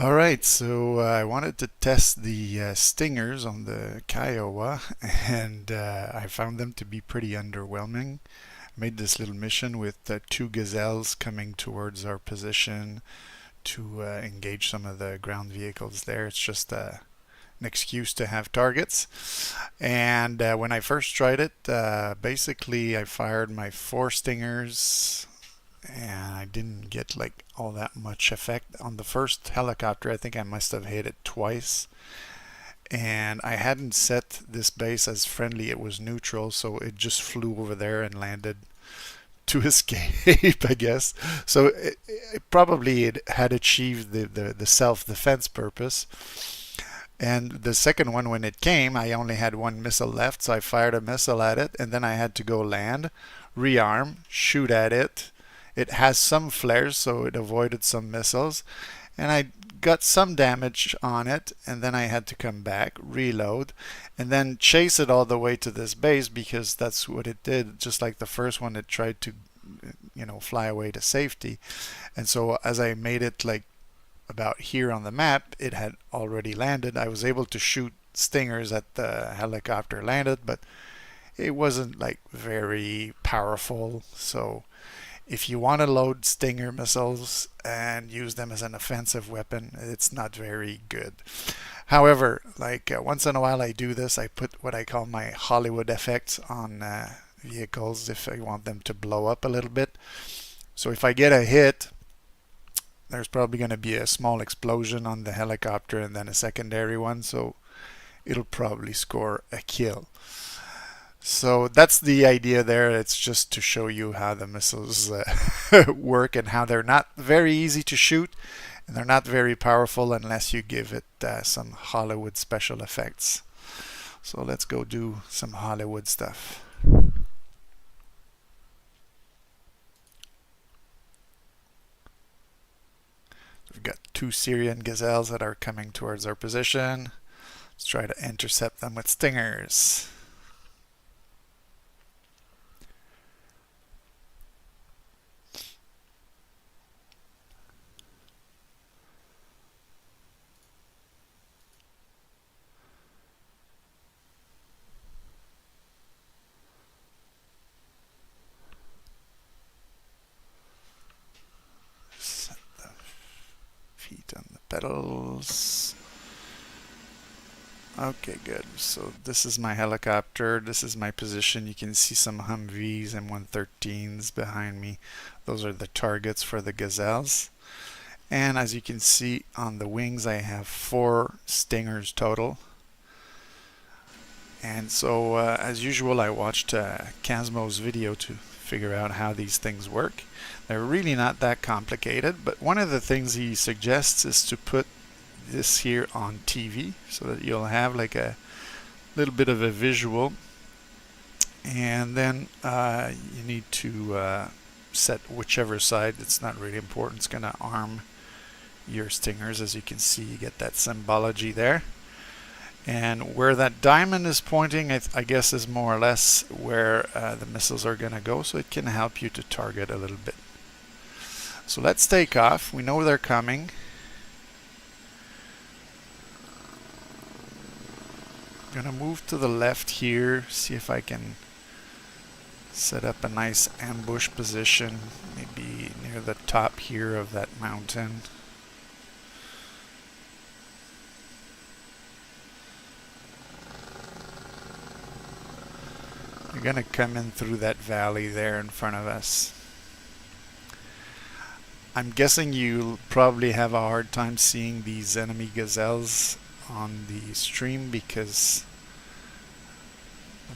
All right, so I wanted to test the stingers on the Kiowa, and I found them to be pretty underwhelming. Made this little mission with two gazelles coming towards our position to engage some of the ground vehicles there. It's just an excuse to have targets. And when I first tried it, basically I fired my four stingers and I didn't get like all that much effect on the first helicopter. I think I must have hit it twice, and I hadn't set this base as friendly. It was neutral, so it just flew over there and landed to escape, I guess. So it probably it had achieved the self-defense purpose. And the second one, when it came, I only had one missile left, so I fired a missile at it, and then I had to go land, rearm, shoot at it. It has some flares, so it avoided some missiles, and I got some damage on it, and then I had to come back, reload, and then chase it all the way to this base, because that's what it did. Just like the first one, it tried to, fly away to safety. And so as I made it like about here on the map, it had already landed. I was able to shoot stingers at the helicopter landed, but it wasn't like very powerful. So if you want to load Stinger missiles and use them as an offensive weapon, it's not very good. However, like once in a while I do this. I put what I call my Hollywood effects on vehicles if I want them to blow up a little bit. So if I get a hit, there's probably going to be a small explosion on the helicopter and then a secondary one, so it'll probably score a kill. So that's the idea there. It's just to show you how the missiles work and how they're not very easy to shoot and they're not very powerful unless you give it some Hollywood special effects. So let's go do some Hollywood stuff. We've got two Syrian gazelles that are coming towards our position. Let's try to intercept them with stingers. Set the feet on the pedals. Okay, good. So this is my helicopter. This is my position. You can see some Humvees and 113s behind me. Those are the targets for the gazelles. And as you can see on the wings, I have 4 stingers total. And so as usual, I watched Casmo's video to figure out how these things work. They're really not that complicated, but one of the things he suggests is to put this here on TV so that you'll have like a little bit of a visual, and then you need to set whichever side. It's not really important. It's gonna arm your stingers. As you can see, you get that symbology there, and where that diamond is pointing, I guess is more or less where the missiles are gonna go, so it can help you to target a little bit. So let's take off. We know they're coming. I'm gonna move to the left here, see if I can set up a nice ambush position, maybe near the top here of that mountain. They're gonna come in through that valley there in front of us. I'm guessing you'll probably have a hard time seeing these enemy gazelles on the stream because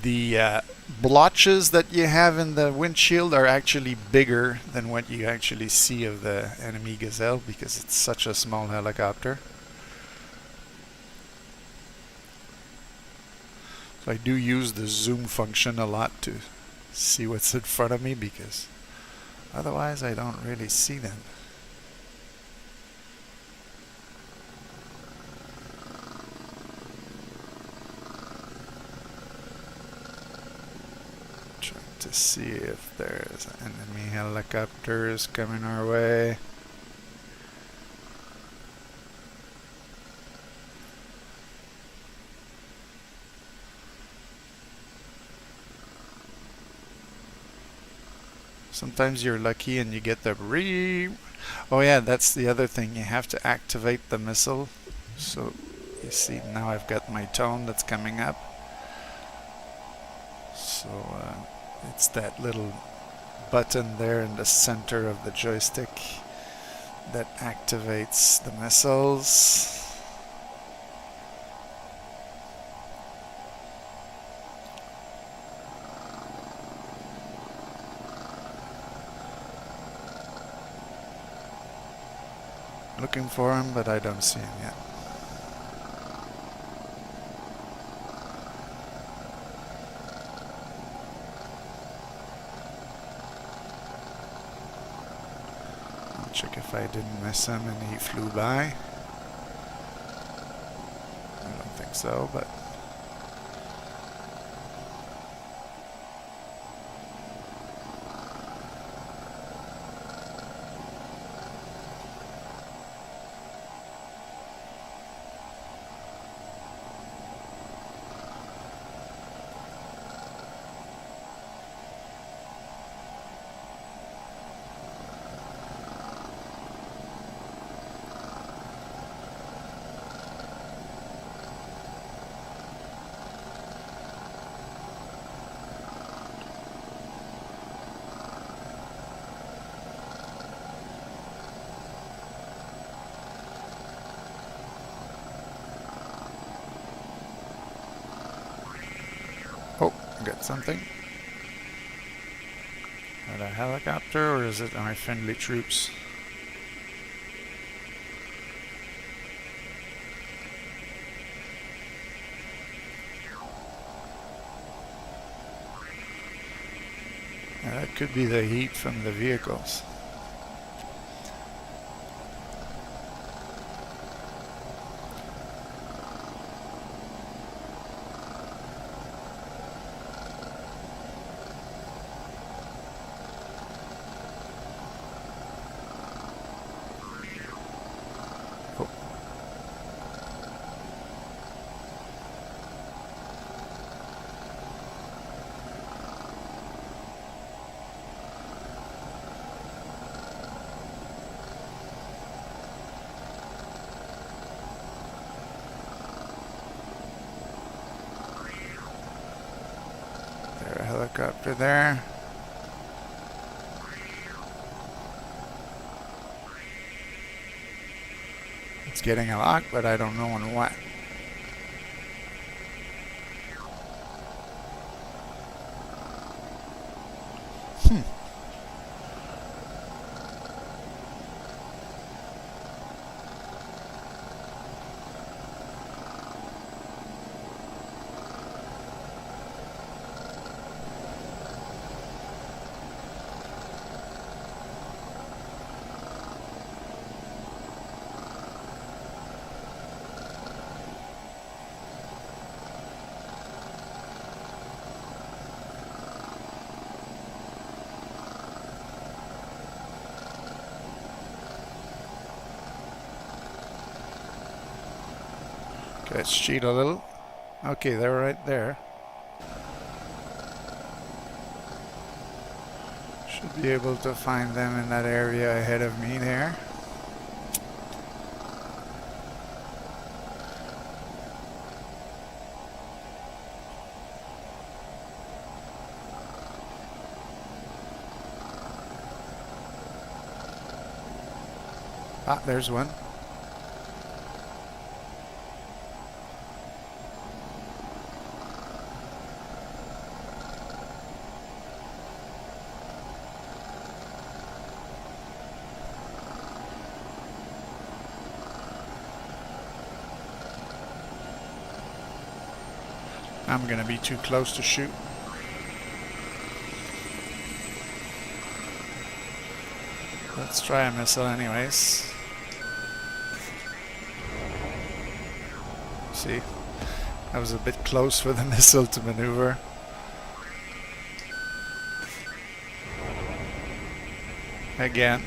the blotches that you have in the windshield are actually bigger than what you actually see of the enemy gazelle because it's such a small helicopter. So I do use the zoom function a lot to see what's in front of me because otherwise I don't really see them. To see if there's enemy helicopters coming our way. Sometimes you're lucky and you get the Oh yeah, that's the other thing. You have to activate the missile. So you see now I've got my tone that's coming up. So it's that little button there in the center of the joystick that activates the missiles. Looking for him, but I don't see him yet. I'll check if I didn't miss him and he flew by. I don't think so, but oh, I got something. Is that a helicopter or is it our friendly troops? That could be the heat from the vehicles. Oh. There's a helicopter there. It's getting a lock, but I don't know on what. Let's cheat a little. Okay, they're right there. Should be able to find them in that area ahead of me there. Ah, there's one. I'm gonna be too close to shoot. Let's try a missile anyways. See, that was a bit close for the missile to maneuver. Again.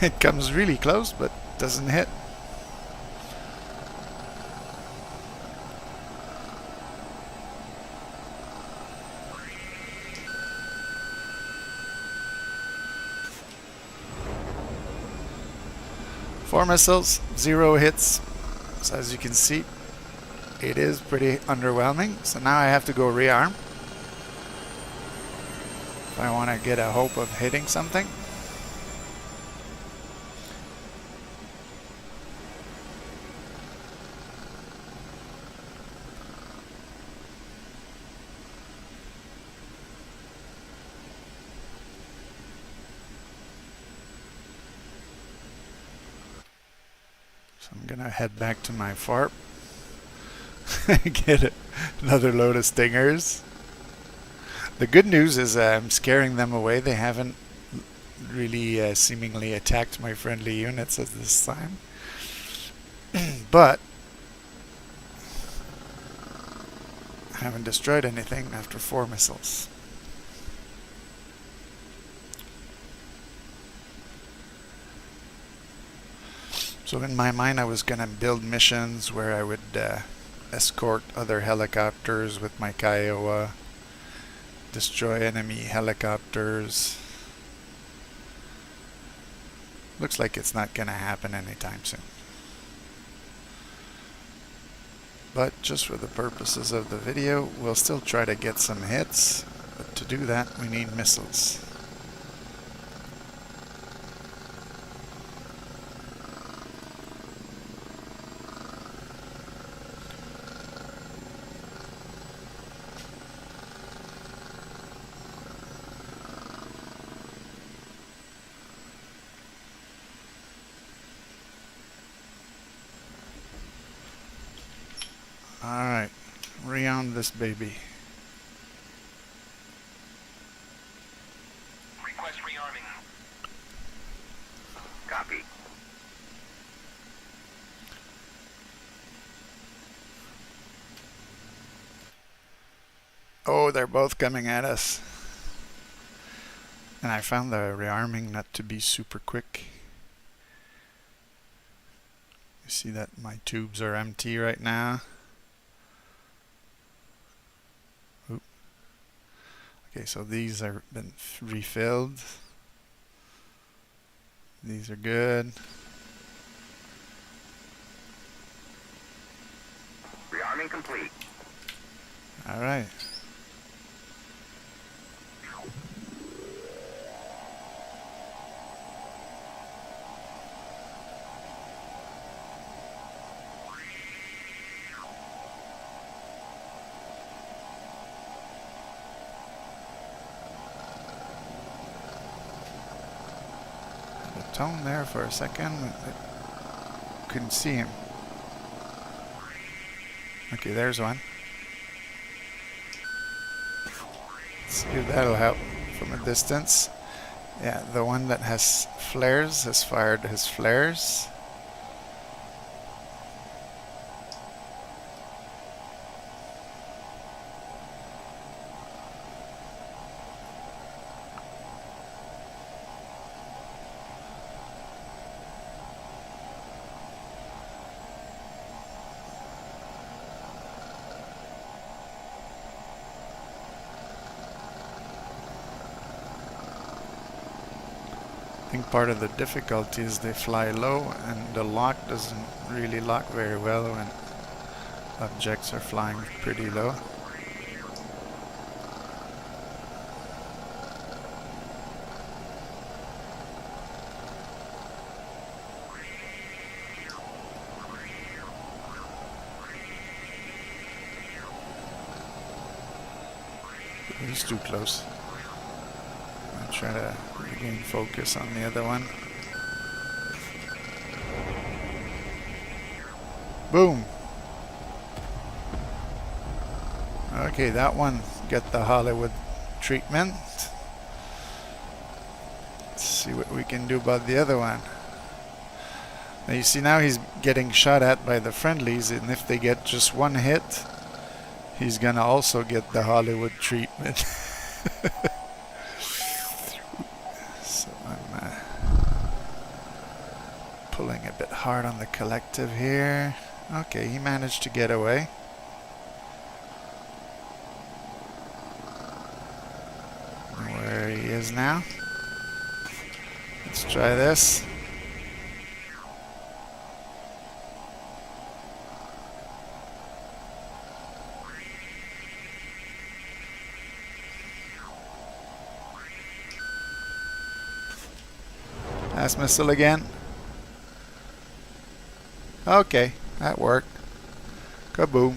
It comes really close, but doesn't hit. Four missiles, 0 hits. So as you can see, it is pretty underwhelming. So now I have to go rearm if I want to get a hope of hitting something. So I'm gonna head back to my FARP, get another load of stingers. The good news is I'm scaring them away. They haven't really seemingly attacked my friendly units at this time. But I haven't destroyed anything after 4 missiles. So in my mind I was going to build missions where I would escort other helicopters with my Kiowa, destroy enemy helicopters. Looks like it's not going to happen anytime soon. But just for the purposes of the video, we'll still try to get some hits. But to do that, we need missiles. Alright, rearm this baby. Request rearming. Copy. Oh, they're both coming at us. And I found the rearming not to be super quick. You see that my tubes are empty right now. Okay, so these are been refilled. These are good. Rearming complete. All right. Tone there for a second. I couldn't see him. Okay, there's one. Let's see if that'll help from a distance. Yeah, the one that has flares has fired his flares. I think part of the difficulty is they fly low and the lock doesn't really lock very well when objects are flying pretty low. He's too close. I'll try to regain focus on the other one. Boom! Okay, that one got the Hollywood treatment. Let's see what we can do about the other one. Now you see now he's getting shot at by the friendlies, and if they get just one hit, he's gonna also get the Hollywood treatment. So pulling a bit hard on the collective here. Okay, he managed to get away. Where he is now. Let's try this. Pass missile again. Okay, that worked. Kaboom.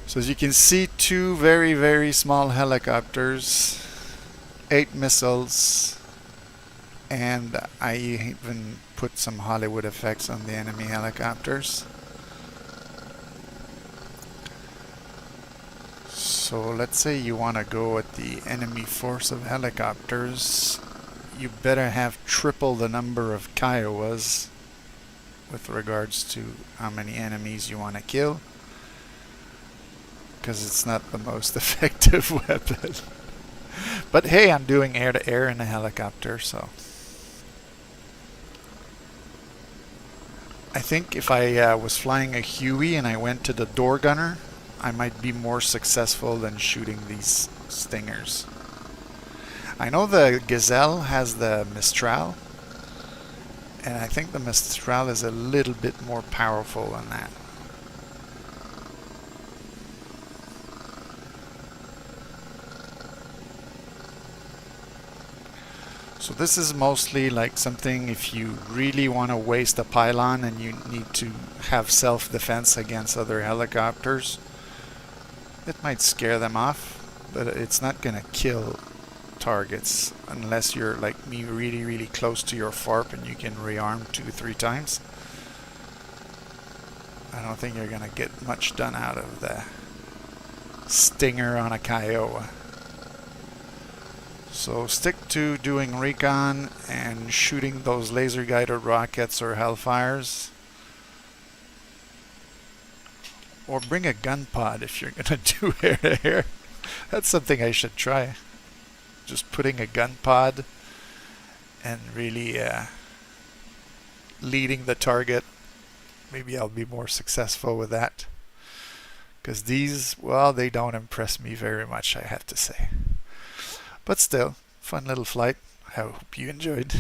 So as you can see, two very, very small helicopters, 8 missiles, and I even put some Hollywood effects on the enemy helicopters. So let's say you want to go at the enemy force of helicopters. You better have triple the number of Kiowas with regards to how many enemies you want to kill, because it's not the most effective weapon. But hey, I'm doing air-to-air in a helicopter, so I think if I was flying a Huey and I went to the door gunner, I might be more successful than shooting these stingers. I know the Gazelle has the Mistral, and I think the Mistral is a little bit more powerful than that. So this is mostly like something if you really want to waste a pylon and you need to have self-defense against other helicopters. It might scare them off, but it's not going to kill targets unless you're like me, really, really close to your FARP and you can rearm 2-3 times. I don't think you're going to get much done out of the Stinger on a Kiowa. So stick to doing recon and shooting those laser guided rockets or Hellfires. Or bring a gun pod if you're going to do air-to-air. That's something I should try. Just putting a gun pod and really leading the target. Maybe I'll be more successful with that. Because these, well, they don't impress me very much, I have to say. But still, fun little flight. I hope you enjoyed.